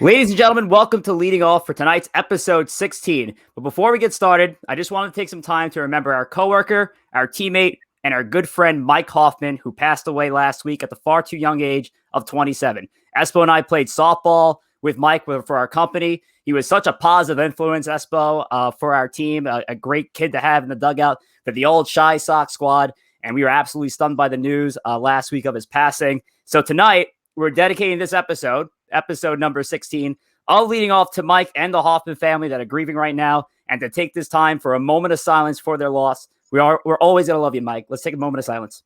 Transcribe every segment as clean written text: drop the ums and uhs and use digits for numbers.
Ladies and gentlemen, welcome to Leading Off for tonight's episode 16. But before we get started, I just want to take some time to remember our coworker, our teammate, and our good friend Mike Hoffman, who passed away last week at the far too young age of 27. Espo and I played softball with Mike for our company. He was such a positive influence, Espo, for our team, a great kid to have in the dugout for the old Shy Sox squad. And we were absolutely stunned by the news last week of his passing. So tonight, we're dedicating this episode number 16, all leading off to Mike and the Hoffman family that are grieving right now, and to take this time for a moment of silence for their loss. We're always going to love you, Mike. Let's take a moment of silence.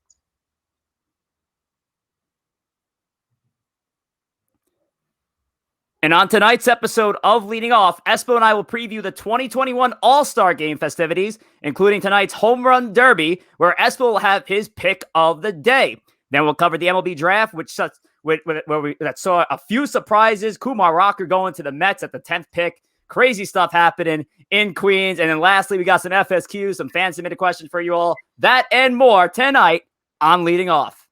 And on tonight's episode of Leading Off, Espo and I will preview the 2021 All-Star Game festivities, including tonight's Home Run Derby, where Espo will have his pick of the day. Then we'll cover the MLB Draft, which saw a few surprises. Kumar Rocker going to the Mets at the 10th pick. Crazy stuff happening in Queens. And then lastly, we got some FSQs, some fan-submitted questions for you all. That and more tonight on Leading Off.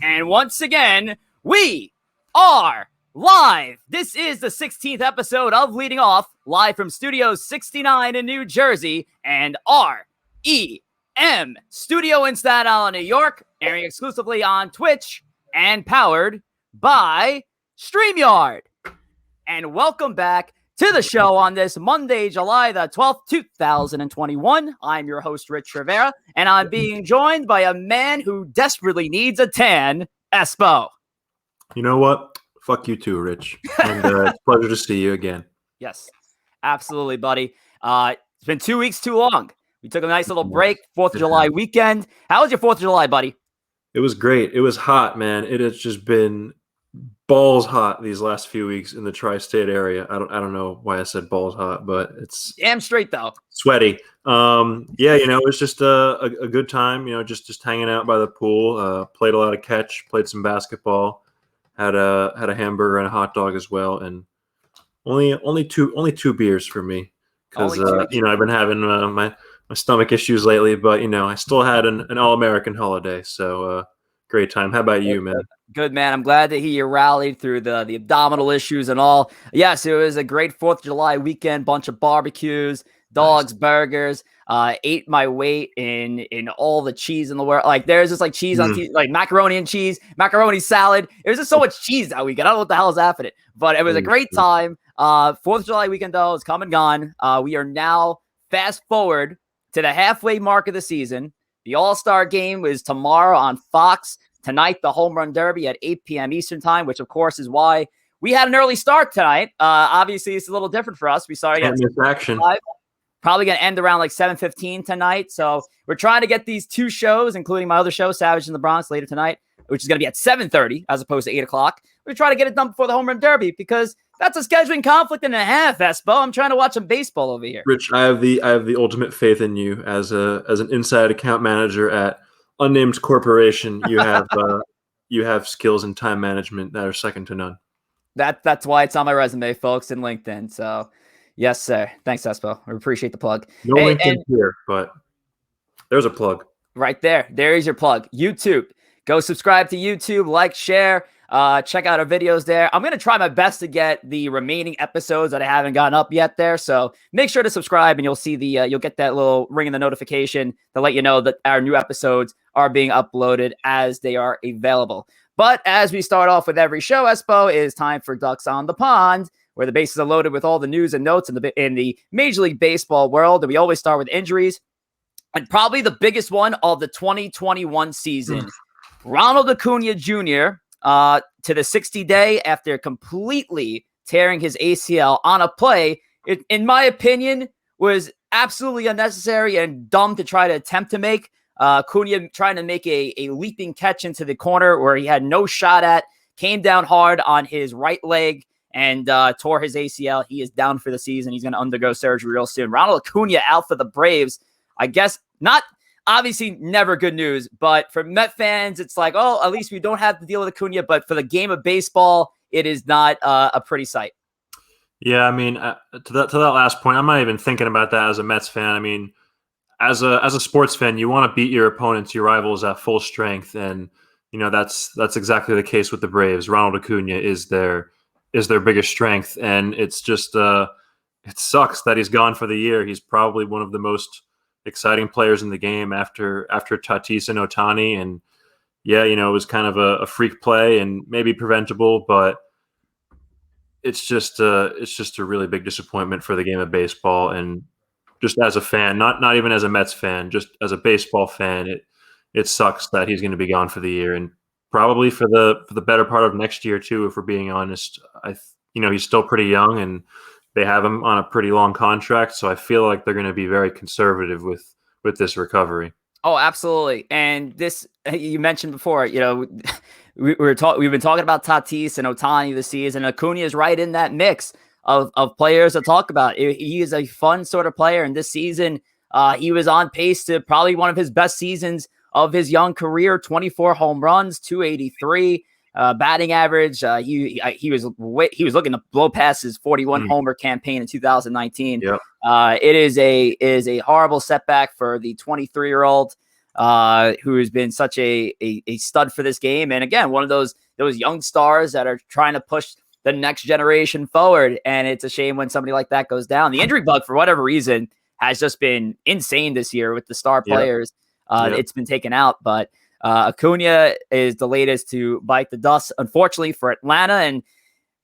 And once again, we are live. This is the 16th episode of Leading Off, live from Studio 69 in New Jersey and REM Studio in Staten Island, New York, airing exclusively on Twitch and powered by StreamYard. And welcome back to the show on this Monday, July the 12th, 2021. I'm your host, Rich Rivera, and I'm being joined by a man who desperately needs a tan, Espo. You know what? Fuck you too, Rich. And it's a pleasure to see you again. Yes, absolutely, buddy. It's been 2 weeks too long. We took a nice little break, 4th of July weekend. How was your 4th of July, buddy? It was great. It was hot, man. It has just been balls hot these last few weeks in the tri-state area. I don't know why I said balls hot, but it's damn straight though. Sweaty. Yeah, it was just a good time. Just hanging out by the pool. Played a lot of catch. Played some basketball. Had a hamburger and a hot dog as well, and only two beers for me because I've been having my stomach issues lately. But I still had an all-American holiday, so great time. How about you, man? Good, man. I'm glad to hear you rallied through the abdominal issues and all. Yes, it was a great 4th of July weekend. Bunch of barbecues, dogs, nice. Burgers. Ate my weight in all the cheese in the world. Like there's just like cheese on like macaroni and cheese, macaroni salad. It was just so much cheese that weekend. I don't know what the hell is happening, but it was a great time. 4th of July weekend though is come and gone. We are now fast forward to the halfway mark of the season. The All-Star Game is tomorrow on Fox. Tonight, the Home Run Derby at 8 p.m. Eastern Time, which of course is why we had an early start tonight. Obviously, it's a little different for us. We started at action. Probably going to end around like 7:15 tonight. So we're trying to get these two shows, including my other show, Savage in the Bronx, later tonight, which is going to be at 7:30 as opposed to 8 o'clock. We're trying to get it done before the Home Run Derby because that's a scheduling conflict and a half, Espo. I'm trying to watch some baseball over here. Rich, I have the ultimate faith in you as an inside account manager at unnamed corporation. You have skills in time management that are second to none. That's why it's on my resume, folks, and LinkedIn. So. Yes, sir. Thanks, Espo. I appreciate the plug. No LinkedIn here, but there's a plug. Right there. There is your plug. YouTube. Go subscribe to YouTube, like, share, check out our videos there. I'm going to try my best to get the remaining episodes that I haven't gotten up yet there. So make sure to subscribe and you'll see you'll get that little ring in the notification to let you know that our new episodes are being uploaded as they are available. But as we start off with every show, Espo, it is time for Ducks on the Pond, where the bases are loaded with all the news and notes in the Major League Baseball world. And we always start with injuries. And probably the biggest one of the 2021 season, Ronald Acuna Jr. To the 60-day after completely tearing his ACL on a play, in my opinion, was absolutely unnecessary and dumb to try to attempt to make. Acuna trying to make a leaping catch into the corner where he had no shot at, came down hard on his right leg, and tore his ACL. He is down for the season. He's going to undergo surgery real soon. Ronald Acuna out for the Braves. I guess not, obviously never good news, but for Met fans, it's like, oh, at least we don't have to deal with Acuna. But for the game of baseball, it is not a pretty sight. Yeah, I mean, to that last point, I'm not even thinking about that as a Mets fan. I mean, as a sports fan, you want to beat your opponents, your rivals at full strength, and that's exactly the case with the Braves. Ronald Acuna is their biggest strength, and it's just it sucks that he's gone for the year. He's probably one of the most exciting players in the game after Tatis and Ohtani, and yeah, it was kind of a freak play and maybe preventable, but it's just a really big disappointment for the game of baseball. And just as a fan, not even as a Mets fan, just as a baseball fan, it sucks that he's going to be gone for the year and probably for the better part of next year too. If we're being honest, he's still pretty young and they have him on a pretty long contract, so I feel like they're going to be very conservative with this recovery. Oh, absolutely. And this you mentioned before, we've been talking about Tatis and Ohtani this season. Acuna is right in that mix of players to talk about. He is a fun sort of player, and this season he was on pace to probably one of his best seasons of his young career. 24 home runs, 283 batting average. He was looking to blow past his 41 homer campaign in 2019. Yep. It is a horrible setback for the 23-year-old who has been such a stud for this game. And again, one of those young stars that are trying to push the next generation forward. And it's a shame when somebody like that goes down. The injury bug, for whatever reason, has just been insane this year with the star players. It's been taken out, but Acuna is the latest to bite the dust, unfortunately, for Atlanta. And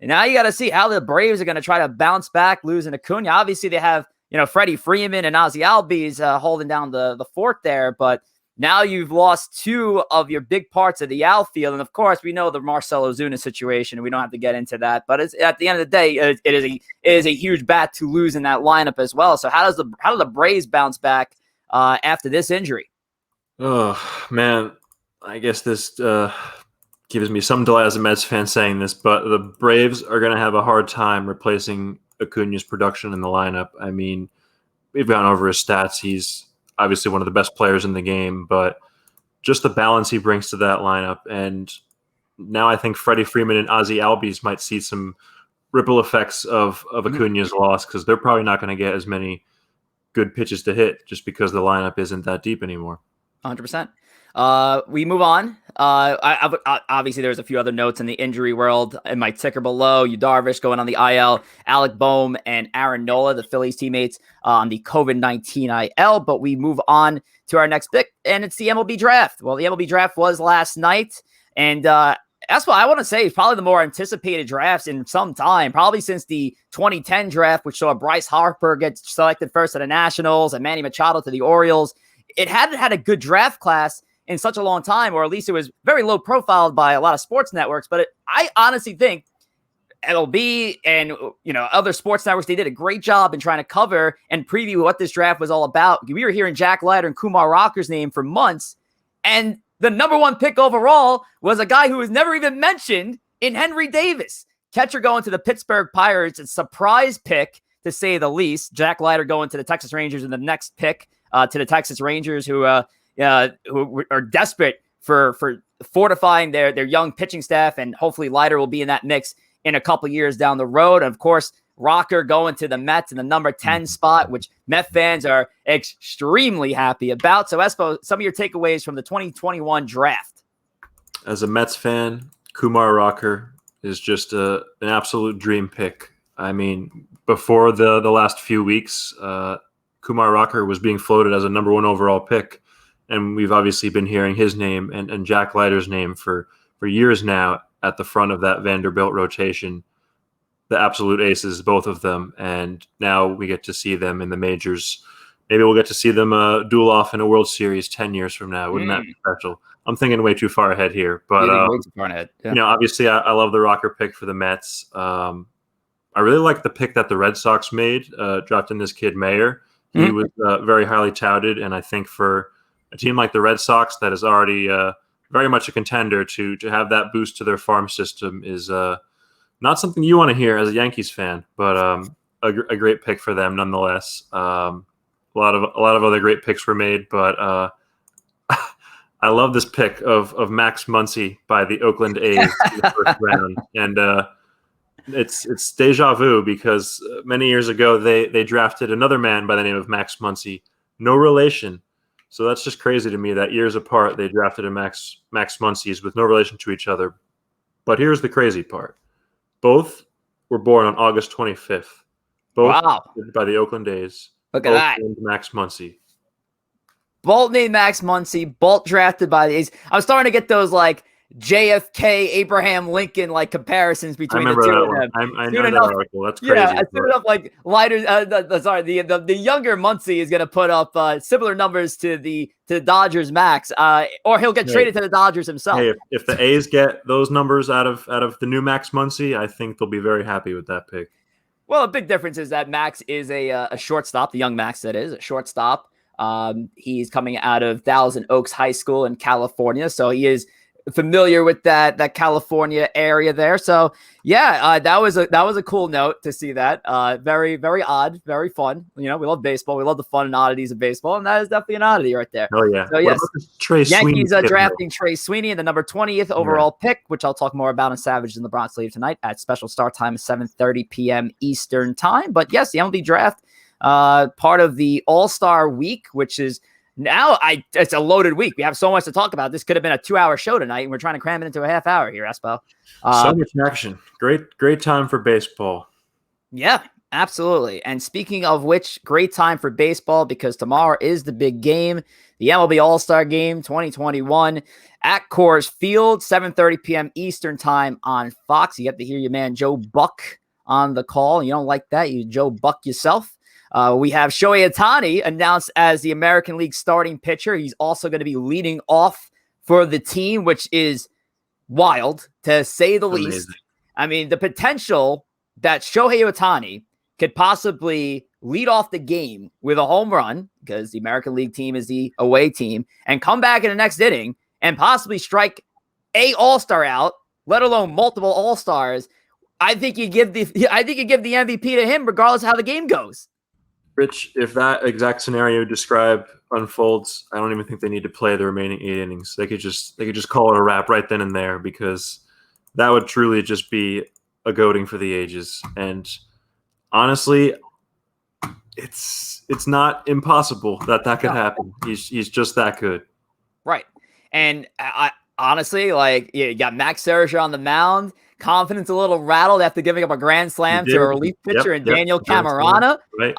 now you got to see how the Braves are going to try to bounce back losing Acuna. Obviously, they have, Freddie Freeman and Ozzie Albies holding down the fort there, but now you've lost two of your big parts of the outfield. And of course, we know the Marcell Ozuna situation. We don't have to get into that, but it's at the end of the day, it is a huge bat to lose in that lineup as well. So how do the Braves bounce back after this injury? Oh man, I guess this gives me some delay as a Mets fan saying this, but the Braves are going to have a hard time replacing Acuna's production in the lineup. I mean, we've gone over his stats. He's obviously one of the best players in the game, but just the balance he brings to that lineup. And now I think Freddie Freeman and Ozzie Albies might see some ripple effects of Acuna's loss, because they're probably not going to get as many good pitches to hit just because the lineup isn't that deep anymore. 100%. We move on. Obviously, there's a few other notes in the injury world. In my ticker below, Yu Darvish going on the IL, Alec Boehm and Aaron Nola, the Phillies teammates, on the COVID-19 IL. But we move on to our next pick, and it's the MLB draft. Well, the MLB draft was last night, and that's what I want to say is probably the more anticipated drafts in some time, probably since the 2010 draft, which saw Bryce Harper get selected first to the Nationals and Manny Machado to the Orioles. It hadn't had a good draft class in such a long time, or at least it was very low profiled by a lot of sports networks. But I honestly think MLB and other sports networks, they did a great job in trying to cover and preview what this draft was all about. We were hearing Jack Leiter and Kumar Rocker's name for months, and the number one pick overall was a guy who was never even mentioned in Henry Davis, catcher going to the Pittsburgh Pirates. It's a surprise pick, to say the least. Jack Leiter going to the Texas Rangers in the next pick to the Texas Rangers, who are desperate for fortifying their young pitching staff, and hopefully Leiter will be in that mix in a couple years down the road. And of course, Rocker going to the Mets in the number 10 spot, which Met fans are extremely happy about. So, Espo, some of your takeaways from the 2021 draft. As a Mets fan, Kumar Rocker is just an absolute dream pick. I mean, before the last few weeks, Kumar Rocker was being floated as a number one overall pick. And we've obviously been hearing his name and Jack Leiter's name for years now at the front of that Vanderbilt rotation. The absolute aces, both of them. And now we get to see them in the majors. Maybe we'll get to see them duel off in a World Series 10 years from now. Wouldn't that be special? I'm thinking way too far ahead here. But, way too far ahead. Yeah. Obviously I love the Rocker pick for the Mets. I really like the pick that the Red Sox made, drafting this kid Mayer. He was very highly touted. And I think for a team like the Red Sox that is already very much a contender, to have that boost to their farm system is not something you want to hear as a Yankees fan, but a great pick for them nonetheless. A lot of other great picks were made, but I love this pick of Max Muncy by the Oakland A's in the first round. And It's deja vu because many years ago they drafted another man by the name of Max Muncy, no relation. So that's just crazy to me that years apart they drafted a Max Muncy's with no relation to each other. But here's the crazy part: both were born on August 25th. Both by the Oakland A's. Look at that. Named Max Muncy. Both named Max Muncy. Both drafted by the A's. I'm starting to get those like JFK, Abraham Lincoln like comparisons between the two of them. I know that article. That's crazy. Yeah, soon enough, like lighter. The younger Muncy is going to put up similar numbers to the Dodgers Max, or he'll get traded to the Dodgers himself. Hey, if the A's get those numbers out of the new Max Muncy, I think they'll be very happy with that pick. Well, a big difference is that Max is a shortstop. The young Max, that is a shortstop. He's coming out of Thousand Oaks High School in California, so he is familiar with that California area there. So yeah, that was a cool note to see that. Very, very odd, very fun. We love baseball. We love the fun and oddities of baseball, and that is definitely an oddity right there. Oh yeah. So yes, Yankees are drafting Trey Sweeney in the number 20th overall pick, which I'll talk more about in Savages in the Bronx later tonight at special start time at 7:30 p.m. Eastern time. But yes, the MLB draft, part of the All-Star week, which is now it's a loaded week. We have so much to talk about. This could have been a 2-hour show tonight, and we're trying to cram it into a half hour here, Espo. So much action. Great time for baseball. Yeah, absolutely. And speaking of which, great time for baseball because tomorrow is the big game, the MLB All-Star Game 2021 at Coors Field, 7:30 p.m. Eastern time on Fox. You get to hear your man Joe Buck on the call. You don't like that? You Joe Buck yourself. We have Shohei Ohtani announced as the American League starting pitcher. He's also going to be leading off for the team, which is wild to say the least. I mean, the potential that Shohei Ohtani could possibly lead off the game with a home run, because the American League team is the away team, and come back in the next inning and possibly strike a All-Star out, let alone multiple All-Stars. I think you give the MVP to him regardless of how the game goes. Rich, if that exact scenario described unfolds, I don't even think they need to play the remaining 8 innings. They could just call it a wrap right then and there, because that would truly just be a goating for the ages. And honestly, it's not impossible that could happen. He's just that good. Right. And I honestly, like, you got Max Scherzer on the mound. Confidence a little rattled after giving up a grand slam to a relief pitcher and Daniel Camarena. Right.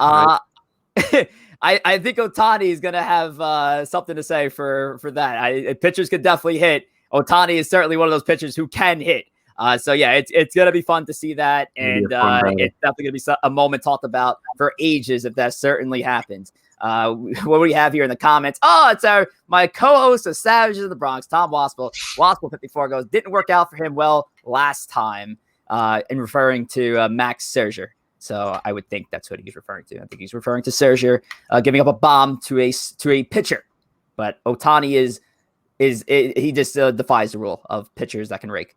I think Ohtani is going to have something to say for that. Pitchers could definitely hit. Ohtani is certainly one of those pitchers who can hit. So yeah, it's going to be fun to see that, and it's definitely going to be a moment talked about for ages if that certainly happens. What do we have here in the comments? Oh, it's my co-host of Savages of the Bronx, Tom Waspel. Waspel54 goes, didn't work out for him well last time, in referring to Max Scherzer. So I would think that's what he's referring to. I think he's referring to Scherzer giving up a bomb to a pitcher. But Ohtani he just defies the rule of pitchers that can rake.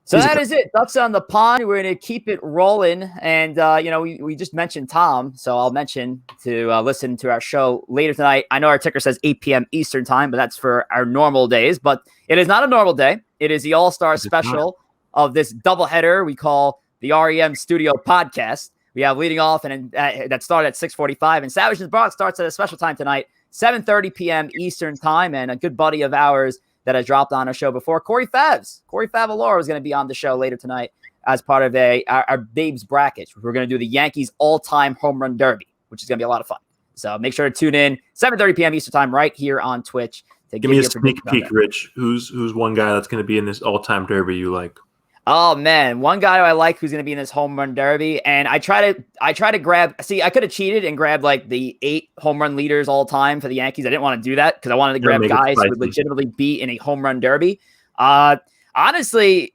So that is it. Ducks on the pond. We're going to keep it rolling. And, we just mentioned Tom, so I'll mention to listen to our show later tonight. I know our ticker says 8 p.m. Eastern time, but that's for our normal days. But it is not a normal day. It is the All-Star special of this doubleheader we call the REM Studio Podcast. We have leading off, and that started at 6:45. And Savage in the Bronx starts at a special time tonight, 7:30 p.m. Eastern time. And a good buddy of ours that has dropped on our show before, Corey Favalora is going to be on the show later tonight as part of our Babes Bracket. We're going to do the Yankees all-time home run derby, which is going to be a lot of fun. So make sure to tune in 7:30 p.m. Eastern time right here on Twitch. To give me a sneak peek, Rich. Who's one guy that's going to be in this all-time derby you like? Oh man, one guy I like who's going to be in this home run derby, and I try to grab. See, I could have cheated and grabbed like the 8 home run leaders all time for the Yankees. I didn't want to do that because I wanted to grab guys who would legitimately be in a home run derby. Honestly,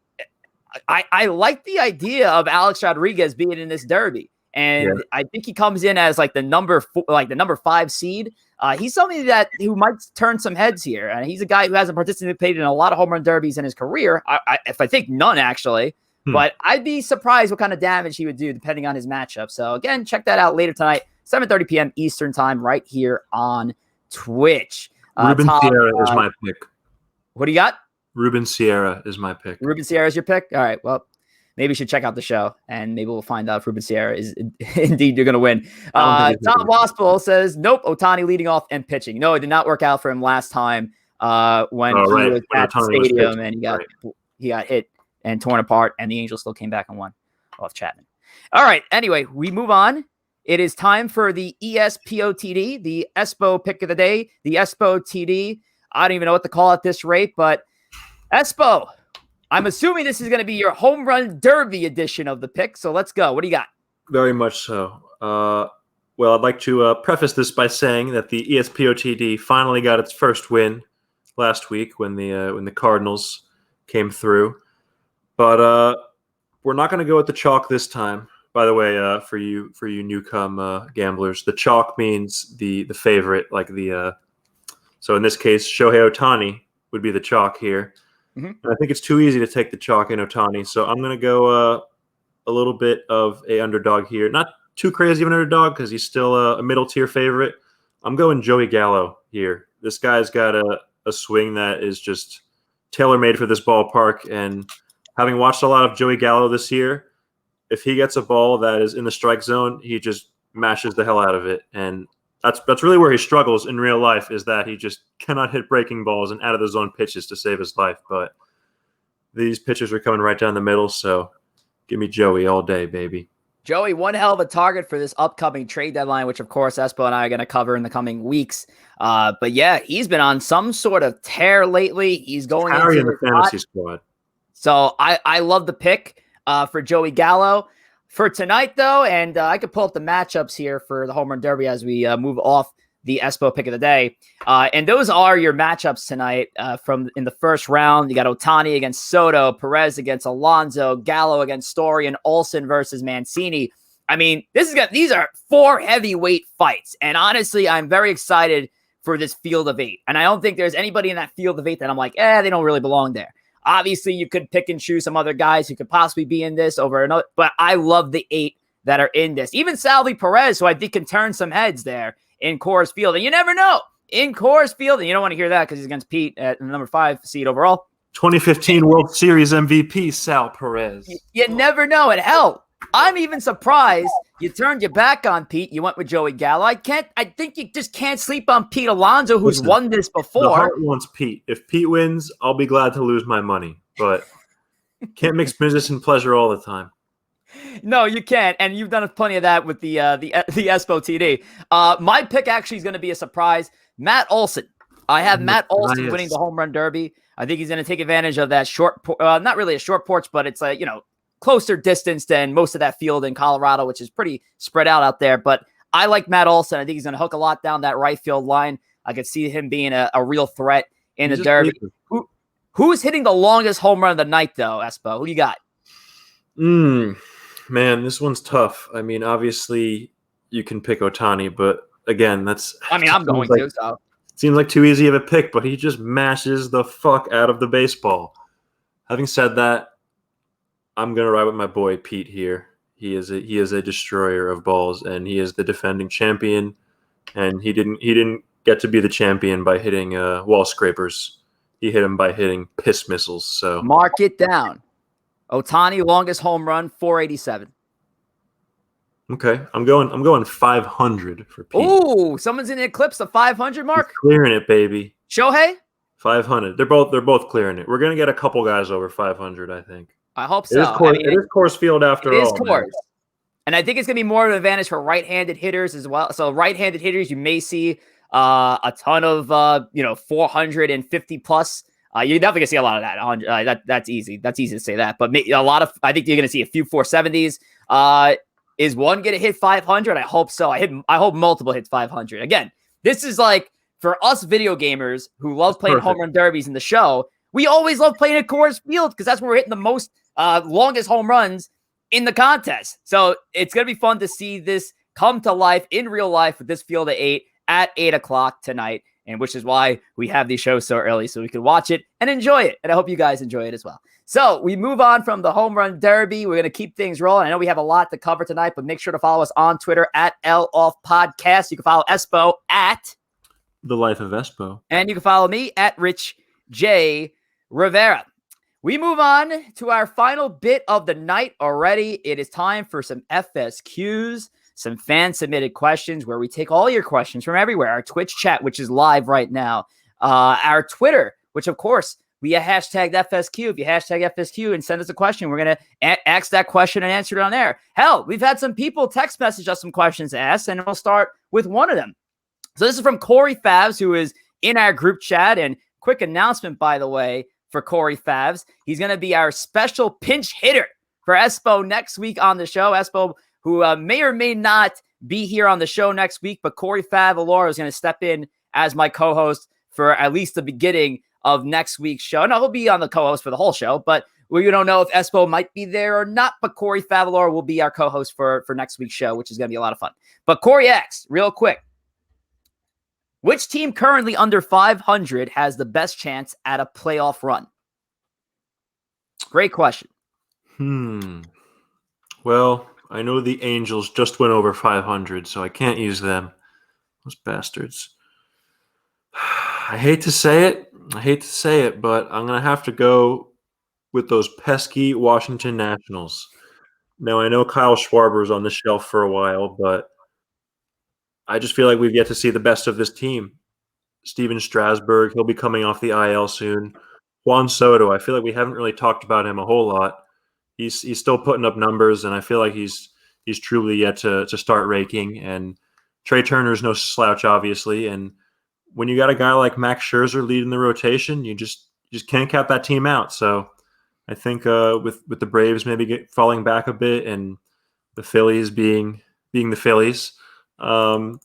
I like the idea of Alex Rodriguez being in this derby, and I think he comes in as like the number 5 seed. He's somebody who might turn some heads here. And he's a guy who hasn't participated in a lot of home run derbies in his career. If I think none, actually. But I'd be surprised what kind of damage he would do depending on his matchup. So, again, check that out later tonight, 7:30 p.m. Eastern time, right here on Twitch. Ruben Sierra is my pick. What do you got? Ruben Sierra is my pick. Ruben Sierra is your pick? All right, well, maybe you should check out the show, and maybe we'll find out if Ruben Sierra is indeed you're going to win. I don't think Tom Waspel says, nope, Ohtani leading off and pitching. No, it did not work out for him last time when he was at the stadium and he got hit and torn apart, and the Angels still came back and won off Chapman. All right, anyway, we move on. It is time for the ESPO TD, the ESPO pick of the day, the ESPO TD. I don't even know what to call it at this rate, but ESPO, I'm assuming this is going to be your home run derby edition of the pick. So let's go. What do you got? Very much so. Well, I'd like to preface this by saying that the ESPO TD finally got its first win last week when the Cardinals came through. But we're not going to go with the chalk this time. By the way, for you newcome gamblers, the chalk means the favorite, like the. So in this case, Shohei Ohtani would be the chalk here. Mm-hmm. And I think it's too easy to take the chalk in Ohtani, so I'm going to go a little bit of a underdog here. Not too crazy of an underdog because he's still a middle tier favorite. I'm going Joey Gallo here. This guy's got a swing that is just tailor-made for this ballpark, and having watched a lot of Joey Gallo this year, if he gets a ball that is in the strike zone, he just mashes the hell out of it. And that's really where he struggles in real life, is that he just cannot hit breaking balls and out of the zone pitches to save his life. But these pitches are coming right down the middle, so give me Joey all day, baby. Joey, one hell of a target for this upcoming trade deadline, which, of course, Espo and I are going to cover in the coming weeks. But, yeah, he's been on some sort of tear lately. He's going into the fantasy squad. So I love the pick for Joey Gallo. For tonight, though, and I could pull up the matchups here for the Home Run Derby as we move off the ESPO pick of the day. And those are your matchups tonight from in the first round. You got Ohtani against Soto, Perez against Alonso, Gallo against Story, and Olsen versus Mancini. I mean, these are 4 heavyweight fights. And honestly, I'm very excited for this field of 8. And I don't think there's anybody in that field of 8 that I'm like, they don't really belong there. Obviously, you could pick and choose some other guys who could possibly be in this over another, but I love the 8 that are in this. Even Salvi Perez, who I think can turn some heads there in Coors Field. And you never know. In Coors Field, and you don't want to hear that because he's against Pete at the number 5 seed overall. 2015 World Series MVP, Sal Perez. You never know. And hell, I'm even surprised you turned your back on Pete. You went with Joey Gallo. I think you just can't sleep on Pete Alonso, who's won this before. The heart wants Pete. If Pete wins, I'll be glad to lose my money. But can't mix business and pleasure all the time. No, you can't. And you've done plenty of that with the ESPO TD. My pick actually is going to be a surprise. Matt Olson. I have Matt Olson winning the Home Run Derby. I think he's going to take advantage of that short, not really a short porch, but it's closer distance than most of that field in Colorado, which is pretty spread out there. But I like Matt Olson. I think he's going to hook a lot down that right field line. I could see him being a real threat in the Derby. Who's hitting the longest home run of the night, though, Espo? Who you got? Man, this one's tough. I mean, obviously, you can pick Ohtani, but again, I'm going to. So. Seems like too easy of a pick, but he just mashes the fuck out of the baseball. Having said that, I'm gonna ride with my boy Pete here. He is a destroyer of balls, and he is the defending champion. And he didn't get to be the champion by hitting wall scrapers. He hit him by hitting piss missiles. So mark it down. Ohtani longest home run 487. Okay, I'm going 500 for Pete. Ooh, someone's in the eclipse the 500 mark. He's clearing it, baby. Shohei 500. They're both clearing it. We're gonna get a couple guys over 500, I think. I hope so. It is Coors Field after all. It is Coors. And I think it's going to be more of an advantage for right-handed hitters as well. So right-handed hitters, you may see a ton of 450 plus. You're definitely going to see a lot of that. That's easy. That's easy to say that. But a lot of, I think you're going to see a few 470s. Is one going to hit 500? I hope so. I hope multiple hits 500. Again, this is like for us video gamers who love playing home run derbies in the show. We always love playing at Coors Field because that's where we're hitting the most longest home runs in the contest. So it's going to be fun to see this come to life in real life with this field of 8 at 8 o'clock tonight, and which is why we have these shows so early so we can watch it and enjoy it. And I hope you guys enjoy it as well. So we move on from the Home Run Derby. We're going to keep things rolling. I know we have a lot to cover tonight, but make sure to follow us on Twitter at LOffPodcast. You can follow Espo at The Life of Espo. And you can follow me at Rich J. Rivera. We move on to our final bit of the night already. It is time for some FSQs, some fan-submitted questions where we take all your questions from everywhere. Our Twitch chat, which is live right now. Our Twitter, which, of course, we hashtag FSQ. If you hashtag FSQ and send us a question, we're going to ask that question and answer it on air. Hell, we've had some people text message us some questions to ask, and we'll start with one of them. So this is from Corey Favs, who is in our group chat. And quick announcement, by the way, for Corey Favs. He's going to be our special pinch hitter for ESPO next week on the show. ESPO, who may or may not be here on the show next week, but Corey Favalora is going to step in as my co-host for at least the beginning of next week's show. No, he'll be on the co-host for the whole show, but we don't know if ESPO might be there or not, but Corey Favalora will be our co-host for next week's show, which is going to be a lot of fun. But Corey X, real quick, which team currently under 500 has the best chance at a playoff run? Great question. Well, I know the Angels just went over 500, so I can't use them. Those bastards. I hate to say it, but I'm going to have to go with those pesky Washington Nationals. Now, I know Kyle Schwarber's on the shelf for a while, but I just feel like we've yet to see the best of this team. Steven Strasburg, he'll be coming off the IL soon. Juan Soto, I feel like we haven't really talked about him a whole lot. He's still putting up numbers, and I feel like he's truly yet to start raking. And Trey Turner's no slouch, obviously. And when you got a guy like Max Scherzer leading the rotation, you just can't count that team out. So I think with the Braves maybe falling back a bit and the Phillies being the Phillies, I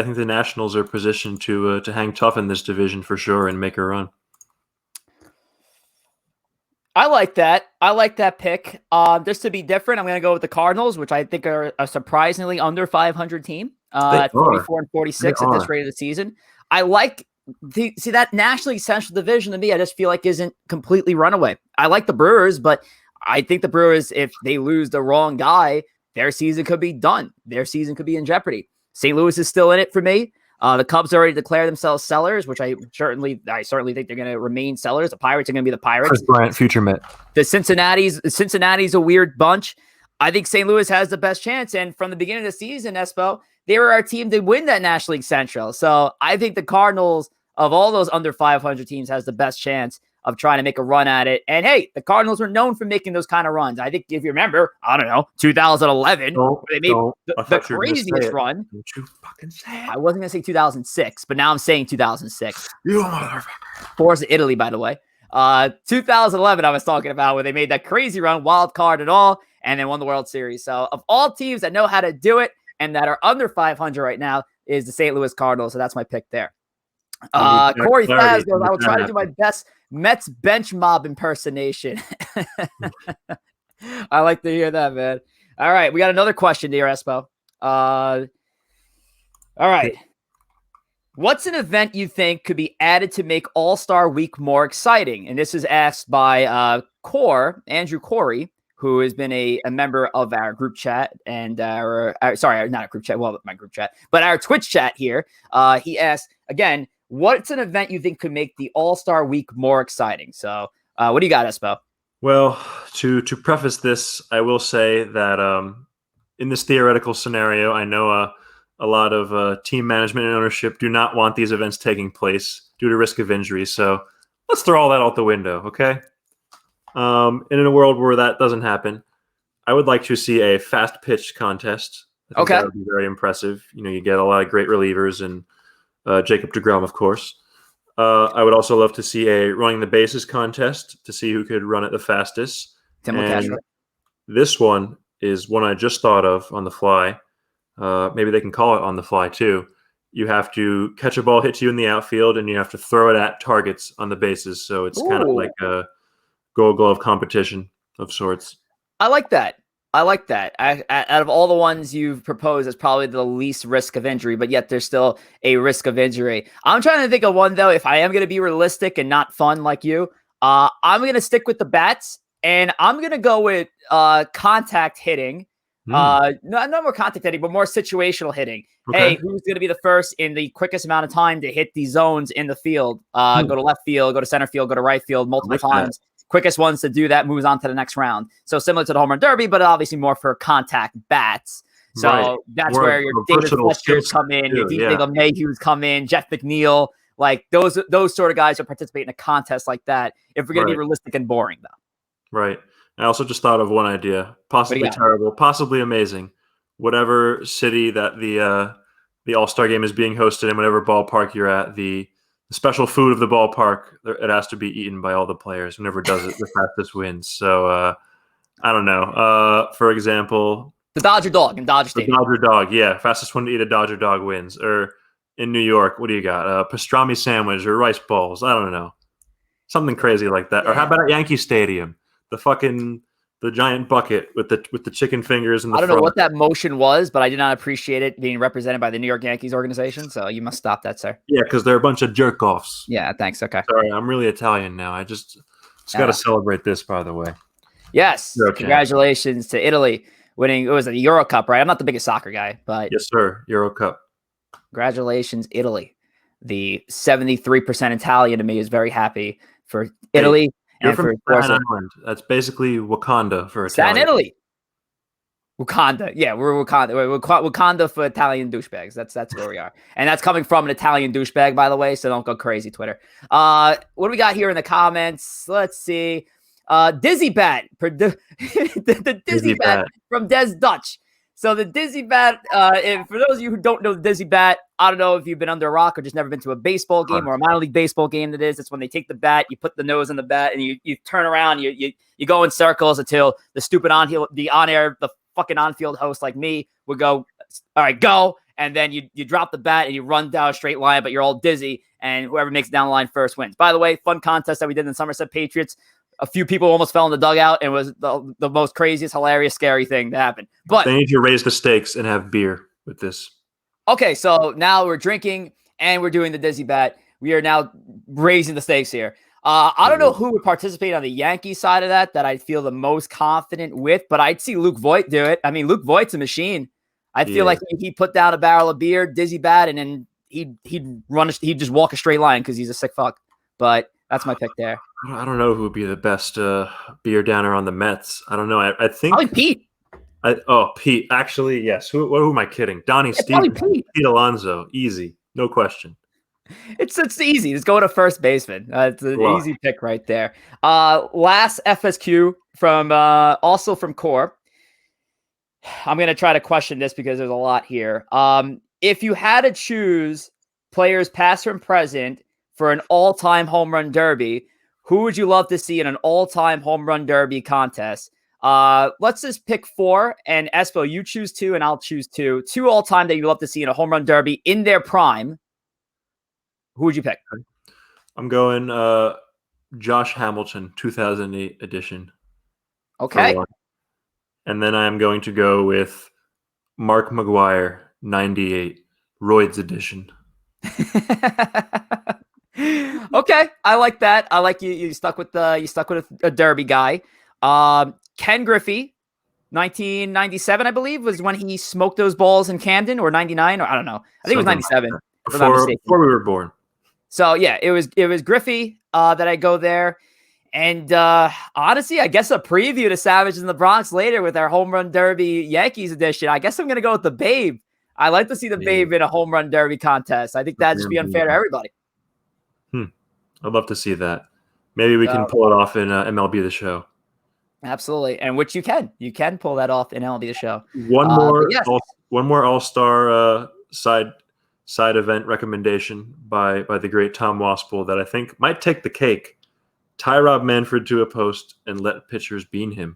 think the Nationals are positioned to hang tough in this division for sure and make a run. I like that. I like that pick. Just to be different, I'm going to go with the Cardinals, which I think are a surprisingly under 500 team at 44 and 46 at this rate of the season. I like see that National League Central Division to me, I just feel like isn't completely runaway. I like the Brewers, but I think the Brewers, if they lose the wrong guy, their season could be done. Their season could be in jeopardy. St. Louis is still in it for me. The Cubs already declared themselves sellers, which I certainly think they're going to remain sellers. The Pirates are going to be the Pirates. Chris Bryant, future Met. The Cincinnati's a weird bunch. I think St. Louis has the best chance. And from the beginning of the season, Espo, they were our team to win that National League Central. So I think the Cardinals, of all those under 500 teams, has the best chance of trying to make a run at it. And hey, the Cardinals were known for making those kind of runs. I think if you remember, 2011, they made the craziest run. Don't you fucking say it. I wasn't going to say 2006, but now I'm saying 2006. You motherfucker. Forza Italy, by the way. 2011, I was talking about where they made that crazy run, wild card and all, and then won the World Series. So of all teams that know how to do it and that are under 500 right now is the St. Louis Cardinals. So that's my pick there. Corey Faz goes, I will try to do my best Mets bench mob impersonation. I like to hear that, man. All right, we got another question, dear Espo. All right. What's an event you think could be added to make All-Star Week more exciting? And this is asked by Andrew Corey, who has been a member of our group chat and not a group chat, well, my group chat, but our Twitch chat here. He asked, again, what's an event you think could make the All-Star Week more exciting? So what do you got, Espo? Well, to preface this, I will say that in this theoretical scenario, I know a lot of team management and ownership do not want these events taking place due to risk of injury. So let's throw all that out the window, okay? And in a world where that doesn't happen, I would like to see a fast pitch contest. I think that would be very impressive. You get a lot of great relievers and Jacob deGrom, of course. I would also love to see a running the bases contest to see who could run it the fastest. And this one is one I just thought of on the fly. Maybe they can call it on the fly too. You have to catch a ball hit to you in the outfield, and you have to throw it at targets on the bases. So it's kind of like a Gold Glove competition of sorts. I like that. Out of all the ones you've proposed, it's probably the least risk of injury, but yet there's still a risk of injury. I'm trying to think of one, though, if I am going to be realistic and not fun like you. I'm going to stick with the bats, and I'm going to go with contact hitting. Not more contact hitting, but more situational hitting. Okay. Hey, who's going to be the first in the quickest amount of time to hit these zones in the field? Go to left field, go to center field, go to right field multiple times. quickest ones to do that moves on to the next round. So similar to the home run derby, but obviously more for contact bats. So that's more where your David Fletchers come in, your DJ LeMahieu's come in, Jeff McNeil, like those sort of guys who participate in a contest like that. If we're going to be realistic and boring, though. Right. I also just thought of one idea, possibly terrible, possibly amazing. Whatever city that the All-Star game is being hosted in, whatever ballpark you're at, the special food of the ballpark, it has to be eaten by all the players. Whoever does it, the fastest wins. So I don't know. For example, the Dodger dog in Dodger Stadium. The Dodger dog, yeah. Fastest one to eat a Dodger dog wins. Or in New York, what do you got? Pastrami sandwich or rice balls. I don't know. Something crazy like that. Yeah. Or how about at Yankee Stadium? The giant bucket with the chicken fingers and the I don't know what that motion was, but I did not appreciate it being represented by the New York Yankees organization. So you must stop that, sir. Yeah, because they're a bunch of jerk-offs. Yeah, thanks. Okay. Sorry, I'm really Italian now. I just got to celebrate this, by the way. Yes. Congratulations to Italy winning. It was a Euro Cup, right? I'm not the biggest soccer guy, but yes, sir. Euro Cup. Congratulations, Italy. The 73% Italian to me is very happy for Italy. You're from Staten Island. That's basically Wakanda for Italian. Staten Italy. Wakanda. Yeah, we're Wakanda. We're Wakanda for Italian douchebags. That's where we are. And that's coming from an Italian douchebag, by the way, so don't go crazy, Twitter. What do we got here in the comments? Let's see. Dizzy Bat. The Dizzy Bat from Des Dutch. So the Dizzy Bat, for those of you who don't know the Dizzy Bat, I don't know if you've been under a rock or just never been to a baseball game or a minor league baseball game that is. It's when they take the bat, you put the nose in the bat, and you turn around, you go in circles until the stupid the fucking on-field host like me would go, all right, go, and then you drop the bat and you run down a straight line, but you're all dizzy, and whoever makes it down the line first wins. By the way, fun contest that we did in the Somerset Patriots. A few people almost fell in the dugout, and it was the most craziest, hilarious, scary thing that happened. But they need to raise the stakes and have beer with this. Okay, so now we're drinking and we're doing the Dizzy Bat. We are now raising the stakes here. I don't know who would participate on the Yankee side of that I feel the most confident with, but I'd see Luke Voit do it. I mean, Luke Voigt's a machine. I feel like he put down a barrel of beer, Dizzy Bat, and then he'd just walk a straight line because he's a sick fuck. But that's my pick there. I don't know who would be the best beer downer on the Mets. I don't know. I think probably Pete. Pete. Actually, yes. Who am I kidding? Donnie Stevens, Pete Alonso. Easy. No question. It's easy. Just go to first baseman. It's an easy pick right there. Last FSQ from also from Core. I'm going to try to question this because there's a lot here. If you had to choose players past and present for an all-time home run derby, who would you love to see in an all-time home run derby contest? Let's just pick 4, and ESPO, you choose 2, and I'll choose 2. 2 all-time that you love to see in a home run derby in their prime. Who would you pick? I'm going Josh Hamilton, 2008 edition. Okay. And then I'm going to go with Mark McGwire, 98, Roids edition. Okay, I like that. I like you stuck with a derby guy. Ken Griffey, 1997, I believe, was when he smoked those balls in Camden, or 99, or I don't know. I think it was 97. Before we were born. So yeah, it was Griffey that I go there. And honestly, I guess a preview to Savages in the Bronx later with our home run derby Yankees edition. I guess I'm gonna go with the Babe. I like to see the Babe in a home run derby contest. I think that'd just be unfair to everybody. I'd love to see that. Maybe we can pull it off in MLB The Show. Absolutely, and which you can pull that off in MLB The Show. One more All-Star side event recommendation by the great Tom Waspel that I think might take the cake. Tie Rob Manfred to a post and let pitchers bean him.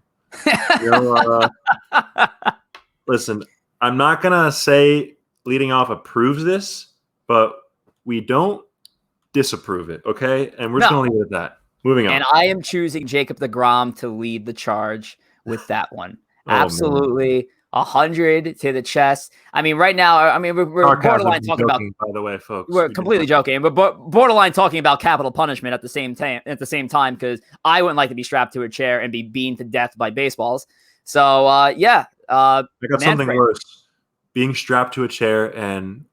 Listen, I'm not gonna say leading off approves this, but we don't disapprove it, okay? And we're just going to leave it at that. Moving on. And I am choosing Jacob deGrom to lead the charge with that one. Absolutely. 100 to the chest. I mean, right now, we're borderline talking about. By the way, folks, we're completely joking, but borderline talking about capital punishment at the same time, because I wouldn't like to be strapped to a chair and be beaten to death by baseballs. So, I got something worse: being strapped to a chair and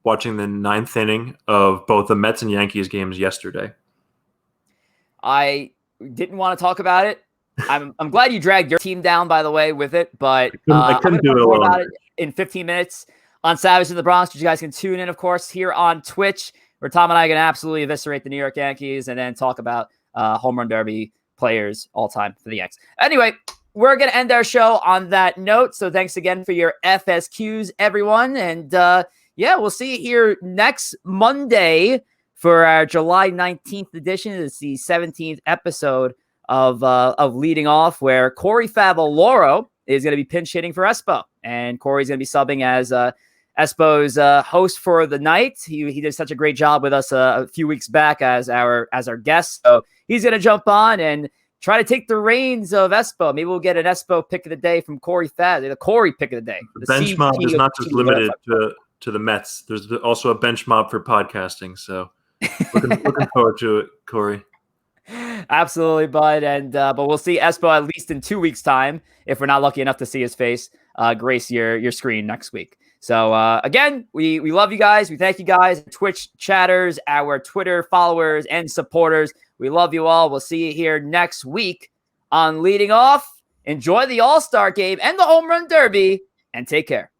watching the 9th inning of both the Mets and Yankees games yesterday. I didn't want to talk about it. I'm glad you dragged your team down, by the way, with it. But I couldn't do it more alone. about it in 15 minutes on Savage in the Bronx, which you guys can tune in, of course, here on Twitch, where Tom and I are going to absolutely eviscerate the New York Yankees and then talk about home run derby players all time for the Yanks. Anyway, we're going to end our show on that note. So thanks again for your FSQs, everyone. And we'll see you here next Monday for our July 19th edition. It's the 17th episode of Leading Off, where Corey Favaloro is going to be pinch hitting for ESPO. And Corey's going to be subbing as ESPO's host for the night. He did such a great job with us a few weeks back as our guest. So he's going to jump on and try to take the reins of ESPO. Maybe we'll get an ESPO pick of the day from Corey Faz, the Corey pick of the day. The bench mob is not just limited to the Mets. There's also a bench mob for podcasting. So looking forward to it, Corey. Absolutely, bud. And but we'll see ESPO at least in 2 weeks' time if we're not lucky enough to see his face grace your screen next week. So again, we love you guys. We thank you guys, Twitch chatters, our Twitter followers and supporters. We love you all. We'll see you here next week on Leading Off. Enjoy the All-Star game and the Home Run Derby, and take care.